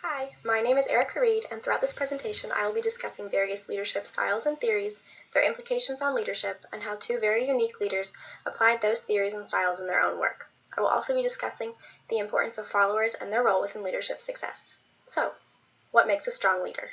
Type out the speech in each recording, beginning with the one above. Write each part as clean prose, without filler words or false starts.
Hi, my name is Erica Reed, and throughout this presentation I will be discussing various leadership styles and theories, their implications on leadership, and how two very unique leaders applied those theories and styles in their own work. I will also be discussing the importance of followers and their role within leadership success. So, what makes a strong leader?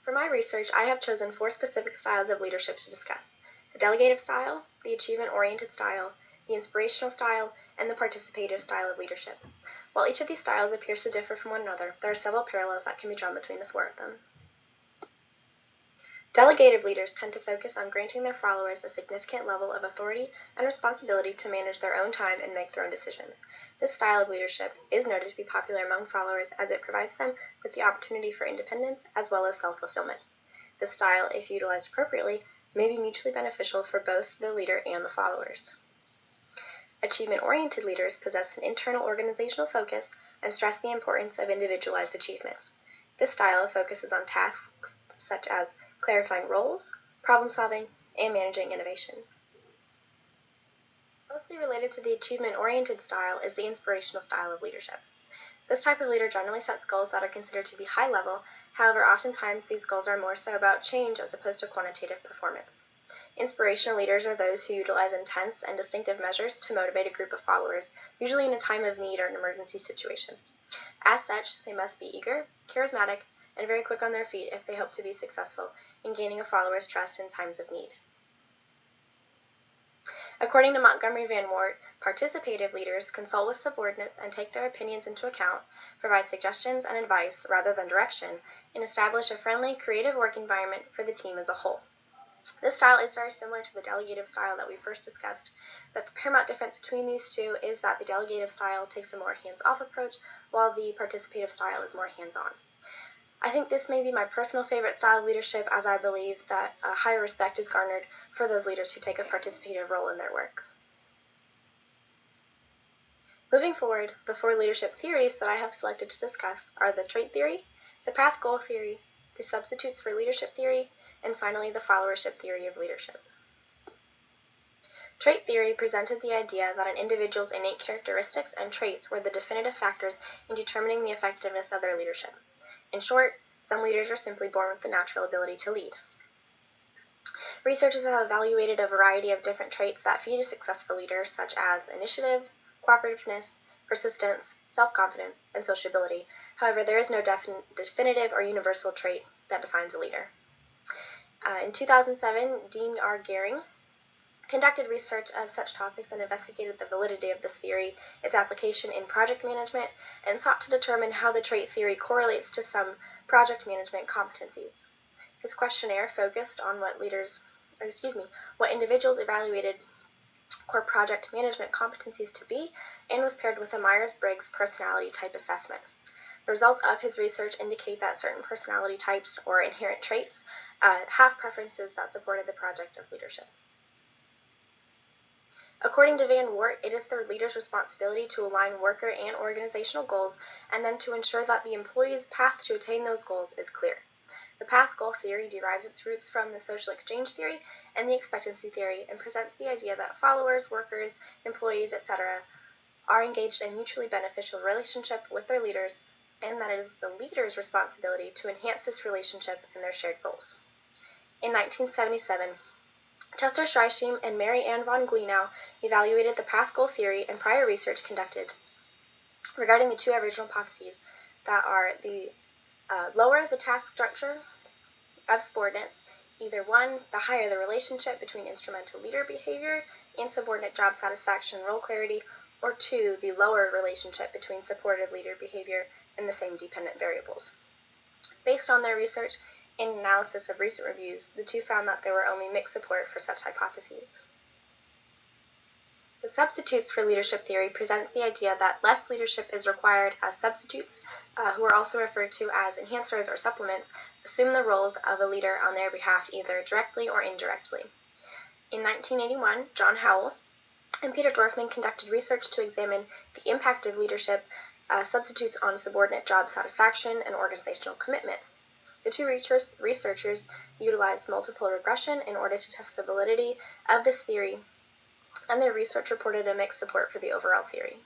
For my research, I have chosen 4 specific styles of leadership to discuss: the delegative style, the achievement-oriented style, the inspirational style, and the participative style of leadership. While each of these styles appears to differ from one another, there are several parallels that can be drawn between the 4 of them. Delegative leaders tend to focus on granting their followers a significant level of authority and responsibility to manage their own time and make their own decisions. This style of leadership is noted to be popular among followers as it provides them with the opportunity for independence as well as self-fulfillment. This style, if utilized appropriately, may be mutually beneficial for both the leader and the followers. Achievement-oriented leaders possess an internal organizational focus and stress the importance of individualized achievement. This style focuses on tasks such as clarifying roles, problem-solving, and managing innovation. Closely related to the achievement-oriented style is the inspirational style of leadership. This type of leader generally sets goals that are considered to be high level. However, oftentimes these goals are more so about change as opposed to quantitative performance. Inspirational leaders are those who utilize intense and distinctive measures to motivate a group of followers, usually in a time of need or an emergency situation. As such, they must be eager, charismatic, and very quick on their feet if they hope to be successful in gaining a follower's trust in times of need. According to Montgomery Van Wert, participative leaders consult with subordinates and take their opinions into account, provide suggestions and advice rather than direction, and establish a friendly, creative work environment for the team as a whole. This style is very similar to the delegative style that we first discussed, but the paramount difference between these two is that the delegative style takes a more hands-off approach, while the participative style is more hands-on. I think this may be my personal favorite style of leadership, as I believe that higher respect is garnered for those leaders who take a participative role in their work. Moving forward, the 4 leadership theories that I have selected to discuss are the trait theory, the path-goal theory, the substitutes for leadership theory, and finally the followership theory of leadership. Trait theory presented the idea that an individual's innate characteristics and traits were the definitive factors in determining the effectiveness of their leadership. In short, some leaders are simply born with the natural ability to lead. Researchers have evaluated a variety of different traits that feed a successful leader, such as initiative, cooperativeness, persistence, self-confidence, and sociability. However, there is no definitive or universal trait that defines a leader. In 2007, Dean R. Gehring conducted research of such topics and investigated the validity of this theory, its application in project management, and sought to determine how the trait theory correlates to some project management competencies. His questionnaire focused on what individuals evaluated core project management competencies to be, and was paired with a Myers-Briggs personality type assessment. The results of his research indicate that certain personality types or inherent traits have preferences that supported the project of leadership. According to Van Wert, it is the leader's responsibility to align worker and organizational goals and then to ensure that the employee's path to attain those goals is clear. The path-goal theory derives its roots from the social exchange theory and the expectancy theory and presents the idea that followers, workers, employees, etc. are engaged in a mutually beneficial relationship with their leaders, and that it is the leader's responsibility to enhance this relationship and their shared goals. In 1977, Chester Schreisheim and Mary Ann von Glenow evaluated the path-goal theory and prior research conducted regarding the 2 original hypotheses that are the lower the task structure of subordinates, either 1, the higher the relationship between instrumental leader behavior and subordinate job satisfaction and role clarity, or 2, the lower relationship between supportive leader behavior and the same dependent variables. Based on their research and analysis of recent reviews, the 2 found that there were only mixed support for such hypotheses. The substitutes for leadership theory presents the idea that less leadership is required as substitutes, who are also referred to as enhancers or supplements, assume the roles of a leader on their behalf either directly or indirectly. In 1981, John Howell and Peter Dorfman conducted research to examine the impact of leadership substitutes on subordinate job satisfaction and organizational commitment. The 2 researchers utilized multiple regression in order to test the validity of this theory, and their research reported a mixed support for the overall theory.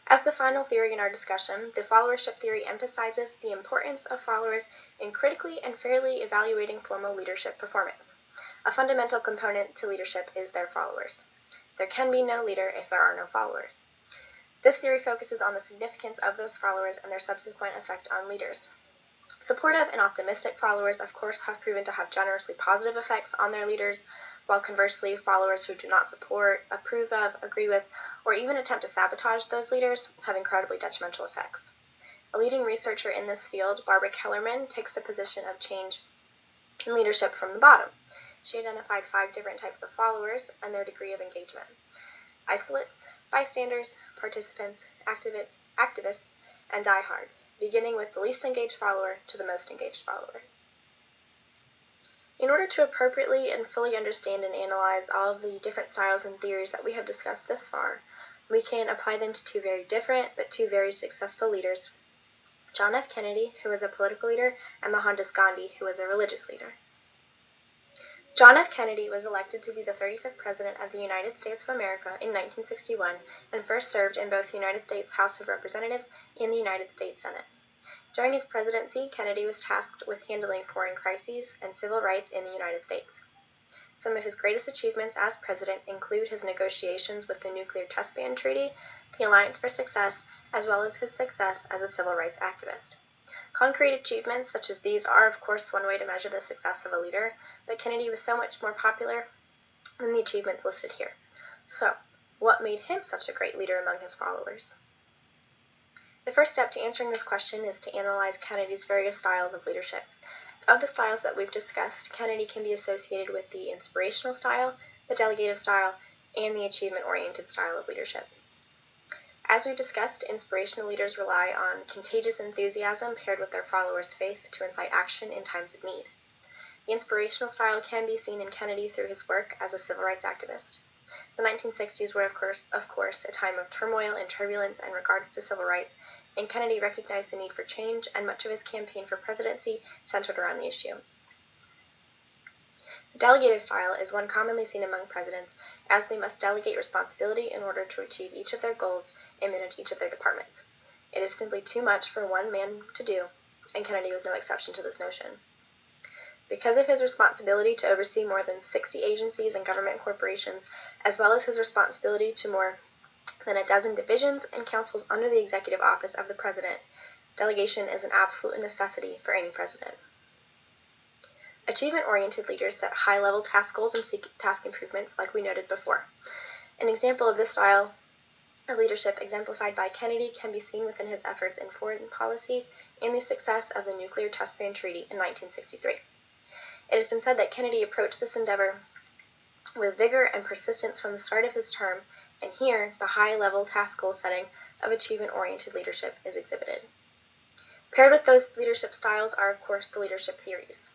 As the final theory in our discussion, the followership theory emphasizes the importance of followers in critically and fairly evaluating formal leadership performance. A fundamental component to leadership is their followers. There can be no leader if there are no followers. This theory focuses on the significance of those followers and their subsequent effect on leaders. Supportive and optimistic followers, of course, have proven to have generously positive effects on their leaders, while conversely, followers who do not support, approve of, agree with, or even attempt to sabotage those leaders have incredibly detrimental effects. A leading researcher in this field, Barbara Kellerman, takes the position of change in leadership from the bottom. She identified 5 different types of followers and their degree of engagement: isolates, bystanders, participants, activists, and diehards, beginning with the least engaged follower to the most engaged follower. In order to appropriately and fully understand and analyze all of the different styles and theories that we have discussed this far, we can apply them to 2 very different but 2 very successful leaders: John F. Kennedy, who was a political leader, and Mohandas Gandhi, who was a religious leader. John F. Kennedy was elected to be the 35th President of the United States of America in 1961 and first served in both the United States House of Representatives and the United States Senate. During his presidency, Kennedy was tasked with handling foreign crises and civil rights in the United States. Some of his greatest achievements as president include his negotiations with the Nuclear Test Ban Treaty, the Alliance for Success, as well as his success as a civil rights activist. Concrete achievements such as these are, of course, one way to measure the success of a leader, but Kennedy was so much more popular than the achievements listed here. So, what made him such a great leader among his followers? The first step to answering this question is to analyze Kennedy's various styles of leadership. Of the styles that we've discussed, Kennedy can be associated with the inspirational style, the delegative style, and the achievement-oriented style of leadership. As we've discussed, inspirational leaders rely on contagious enthusiasm paired with their followers' faith to incite action in times of need. The inspirational style can be seen in Kennedy through his work as a civil rights activist. The 1960s were, of course, a time of turmoil and turbulence in regards to civil rights, and Kennedy recognized the need for change, and much of his campaign for presidency centered around the issue. The delegative style is one commonly seen among presidents, as they must delegate responsibility in order to achieve each of their goals and manage each of their departments. It is simply too much for one man to do, and Kennedy was no exception to this notion. Because of his responsibility to oversee more than 60 agencies and government corporations, as well as his responsibility to more than a dozen divisions and councils under the executive office of the president, delegation is an absolute necessity for any president. Achievement-oriented leaders set high-level task goals and seek task improvements, like we noted before. An example of this style of leadership exemplified by Kennedy can be seen within his efforts in foreign policy and the success of the Nuclear Test Ban Treaty in 1963. It has been said that Kennedy approached this endeavor with vigor and persistence from the start of his term, and here the high-level task goal setting of achievement-oriented leadership is exhibited. Paired with those leadership styles are, of course, the leadership theories.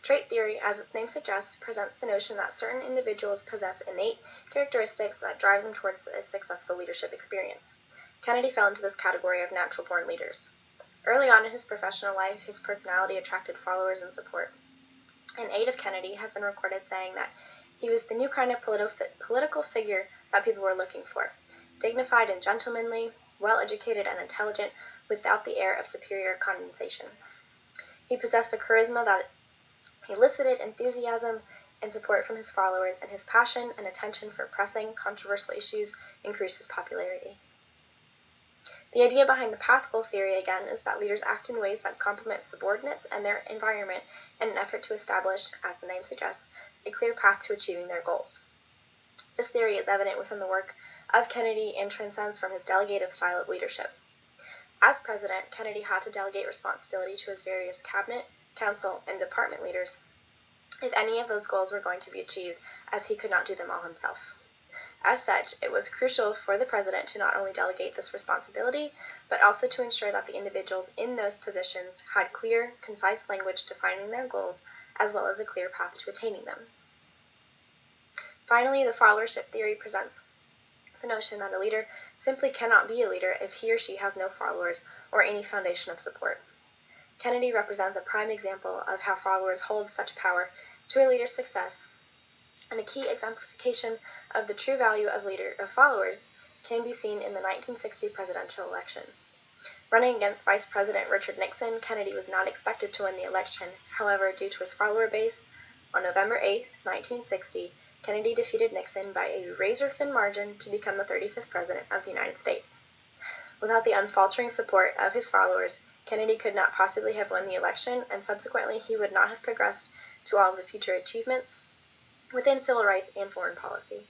Trait theory, as its name suggests, presents the notion that certain individuals possess innate characteristics that drive them towards a successful leadership experience. Kennedy fell into this category of natural-born leaders. Early on in his professional life, his personality attracted followers and support. An aide of Kennedy has been recorded saying that he was the new kind of political figure that people were looking for: dignified and gentlemanly, well-educated and intelligent, without the air of superior condescension. He possessed a charisma that elicited enthusiasm and support from his followers, and his passion and attention for pressing, controversial issues increased his popularity. The idea behind the path goal theory, again, is that leaders act in ways that complement subordinates and their environment in an effort to establish, as the name suggests, a clear path to achieving their goals. This theory is evident within the work of Kennedy and transcends from his delegative style of leadership. As president, Kennedy had to delegate responsibility to his various cabinet, council, and department leaders if any of those goals were going to be achieved, as he could not do them all himself. As such, it was crucial for the president to not only delegate this responsibility, but also to ensure that the individuals in those positions had clear, concise language defining their goals, as well as a clear path to attaining them. Finally, the followership theory presents the notion that a leader simply cannot be a leader if he or she has no followers or any foundation of support. Kennedy represents a prime example of how followers hold such power to a leader's success, and a key exemplification of the true value of followers can be seen in the 1960 presidential election. Running against Vice President Richard Nixon, Kennedy was not expected to win the election. However, due to his follower base, on November 8, 1960, Kennedy defeated Nixon by a razor-thin margin to become the 35th President of the United States. Without the unfaltering support of his followers, Kennedy could not possibly have won the election, and subsequently he would not have progressed to all of the future achievements within civil rights and foreign policy.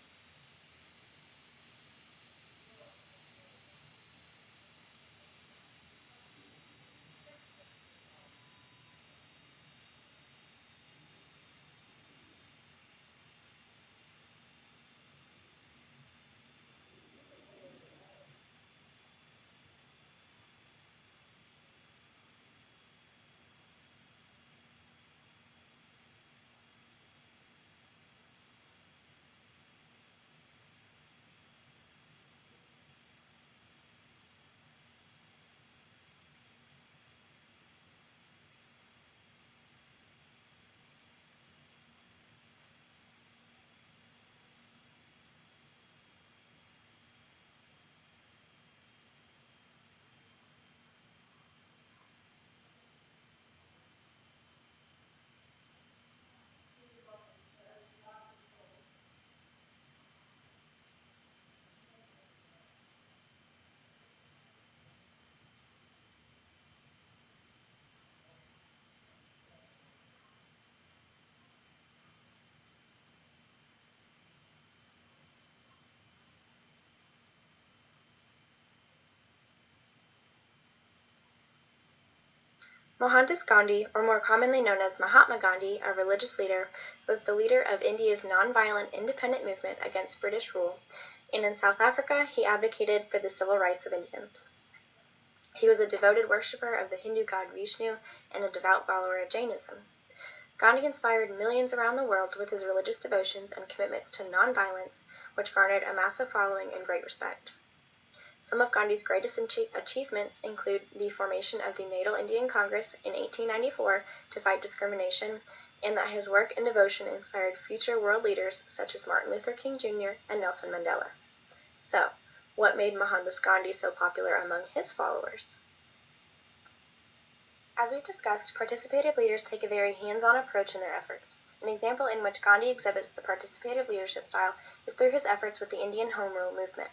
Mohandas Gandhi, or more commonly known as Mahatma Gandhi, a religious leader, was the leader of India's non-violent independent movement against British rule, and in South Africa he advocated for the civil rights of Indians. He was a devoted worshipper of the Hindu god Vishnu and a devout follower of Jainism. Gandhi inspired millions around the world with his religious devotions and commitments to non-violence, which garnered a massive following and great respect. Some of Gandhi's greatest achievements include the formation of the Natal Indian Congress in 1894 to fight discrimination, and that his work and devotion inspired future world leaders such as Martin Luther King Jr. and Nelson Mandela. So, what made Mohandas Gandhi so popular among his followers? As we've discussed, participative leaders take a very hands-on approach in their efforts. An example in which Gandhi exhibits the participative leadership style is through his efforts with the Indian Home Rule movement.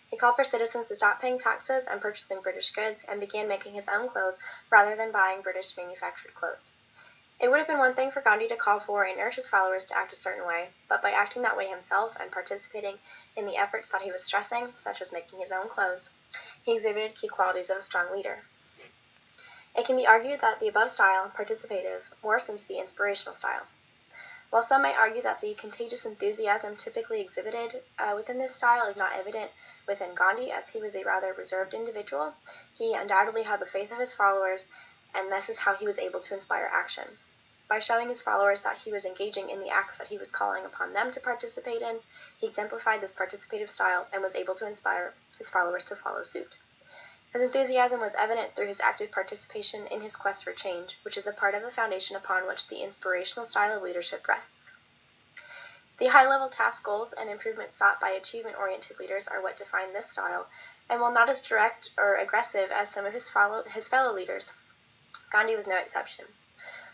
He called for citizens to stop paying taxes and purchasing British goods and began making his own clothes rather than buying British manufactured clothes. It would have been one thing for Gandhi to call for and urge his followers to act a certain way, but by acting that way himself and participating in the efforts that he was stressing, such as making his own clothes, he exhibited key qualities of a strong leader. It can be argued that the above style, participative, worsens the inspirational style. While some may argue that the contagious enthusiasm typically exhibited within this style is not evident within Gandhi, as he was a rather reserved individual, he undoubtedly had the faith of his followers, and this is how he was able to inspire action. By showing his followers that he was engaging in the acts that he was calling upon them to participate in, he exemplified this participative style and was able to inspire his followers to follow suit. His enthusiasm was evident through his active participation in his quest for change, which is a part of the foundation upon which the inspirational style of leadership rests. The high-level task goals and improvements sought by achievement-oriented leaders are what define this style, and while not as direct or aggressive as some of his fellow leaders, Gandhi was no exception.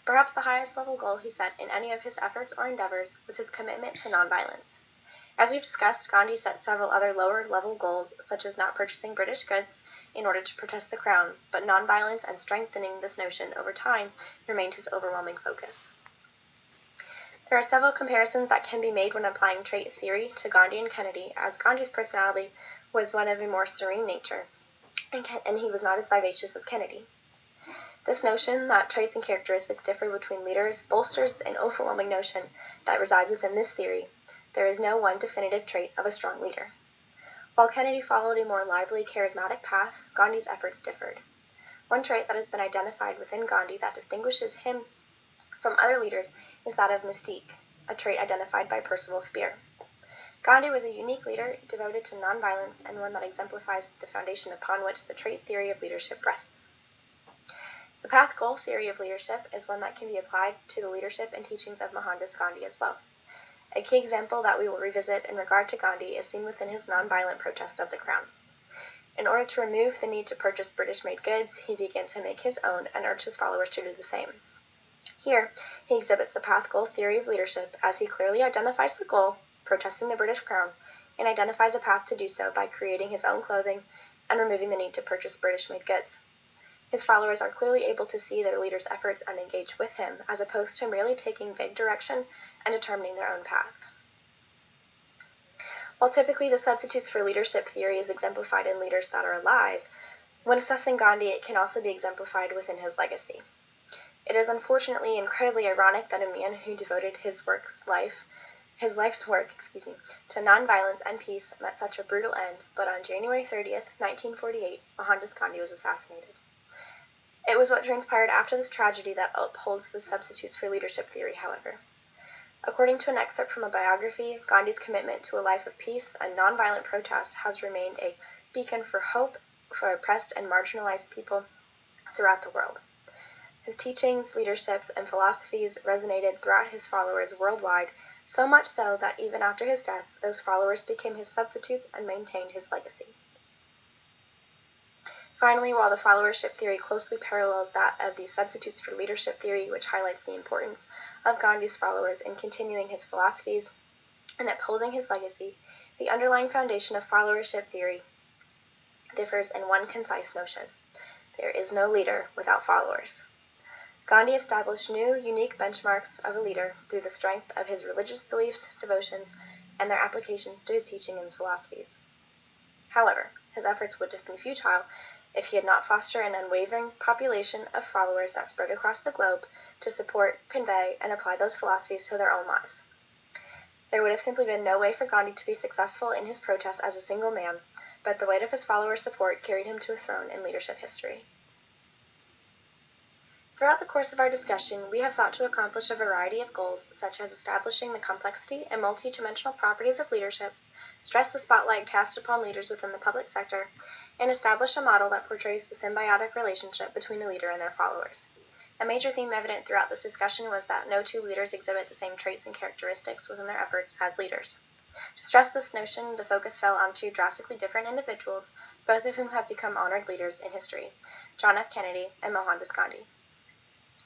Perhaps the highest level goal he set in any of his efforts or endeavors was his commitment to nonviolence. As we've discussed, Gandhi set several other lower-level goals, such as not purchasing British goods in order to protest the crown, but nonviolence and strengthening this notion over time remained his overwhelming focus. There are several comparisons that can be made when applying trait theory to Gandhi and Kennedy, as Gandhi's personality was one of a more serene nature, and he was not as vivacious as Kennedy. This notion that traits and characteristics differ between leaders bolsters an overwhelming notion that resides within this theory. There is no one definitive trait of a strong leader. While Kennedy followed a more lively, charismatic path, Gandhi's efforts differed. One trait that has been identified within Gandhi that distinguishes him from other leaders is that of mystique, a trait identified by Percival Speer. Gandhi was a unique leader devoted to nonviolence and one that exemplifies the foundation upon which the trait theory of leadership rests. The path-goal theory of leadership is one that can be applied to the leadership and teachings of Mohandas Gandhi as well. A key example that we will revisit in regard to Gandhi is seen within his nonviolent protest of the crown. In order to remove the need to purchase British-made goods, he began to make his own and urged his followers to do the same. Here, he exhibits the path-goal theory of leadership as he clearly identifies the goal, protesting the British crown, and identifies a path to do so by creating his own clothing and removing the need to purchase British-made goods. His followers are clearly able to see their leader's efforts and engage with him, as opposed to merely taking vague direction and determining their own path. While typically the substitutes for leadership theory is exemplified in leaders that are alive, when assessing Gandhi it can also be exemplified within his legacy. It is unfortunately incredibly ironic that a man who devoted his life's work, to nonviolence and peace met such a brutal end, but on January 30th, 1948, Mohandas Gandhi was assassinated. It was what transpired after this tragedy that upholds the substitutes for leadership theory, however. According to an excerpt from a biography, Gandhi's commitment to a life of peace and nonviolent protest has remained a beacon for hope for oppressed and marginalized people throughout the world. His teachings, leaderships, and philosophies resonated throughout his followers worldwide, so much so that even after his death, those followers became his substitutes and maintained his legacy. Finally, while the followership theory closely parallels that of the substitutes for leadership theory, which highlights the importance of Gandhi's followers in continuing his philosophies and upholding his legacy, the underlying foundation of followership theory differs in one concise notion: there is no leader without followers. Gandhi established new, unique benchmarks of a leader through the strength of his religious beliefs, devotions, and their applications to his teaching and his philosophies. However, his efforts would have been futile if he had not fostered an unwavering population of followers that spread across the globe to support, convey, and apply those philosophies to their own lives. There would have simply been no way for Gandhi to be successful in his protest as a single man, but the weight of his followers' support carried him to a throne in leadership history. Throughout the course of our discussion, we have sought to accomplish a variety of goals, such as establishing the complexity and multidimensional properties of leadership, stress the spotlight cast upon leaders within the public sector, and establish a model that portrays the symbiotic relationship between a leader and their followers. A major theme evident throughout this discussion was that no two leaders exhibit the same traits and characteristics within their efforts as leaders. To stress this notion, the focus fell on two drastically different individuals, both of whom have become honored leaders in history: John F. Kennedy and Mohandas Gandhi.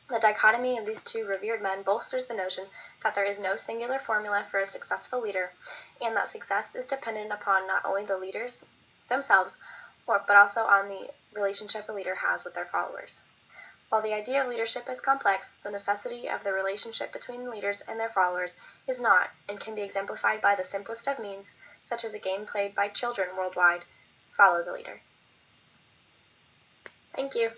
The dichotomy of these two revered men bolsters the notion that there is no singular formula for a successful leader, and that success is dependent upon not only the leaders themselves, but also on the relationship a leader has with their followers. While the idea of leadership is complex, the necessity of the relationship between leaders and their followers is not, and can be exemplified by the simplest of means, such as a game played by children worldwide: follow the leader. Thank you.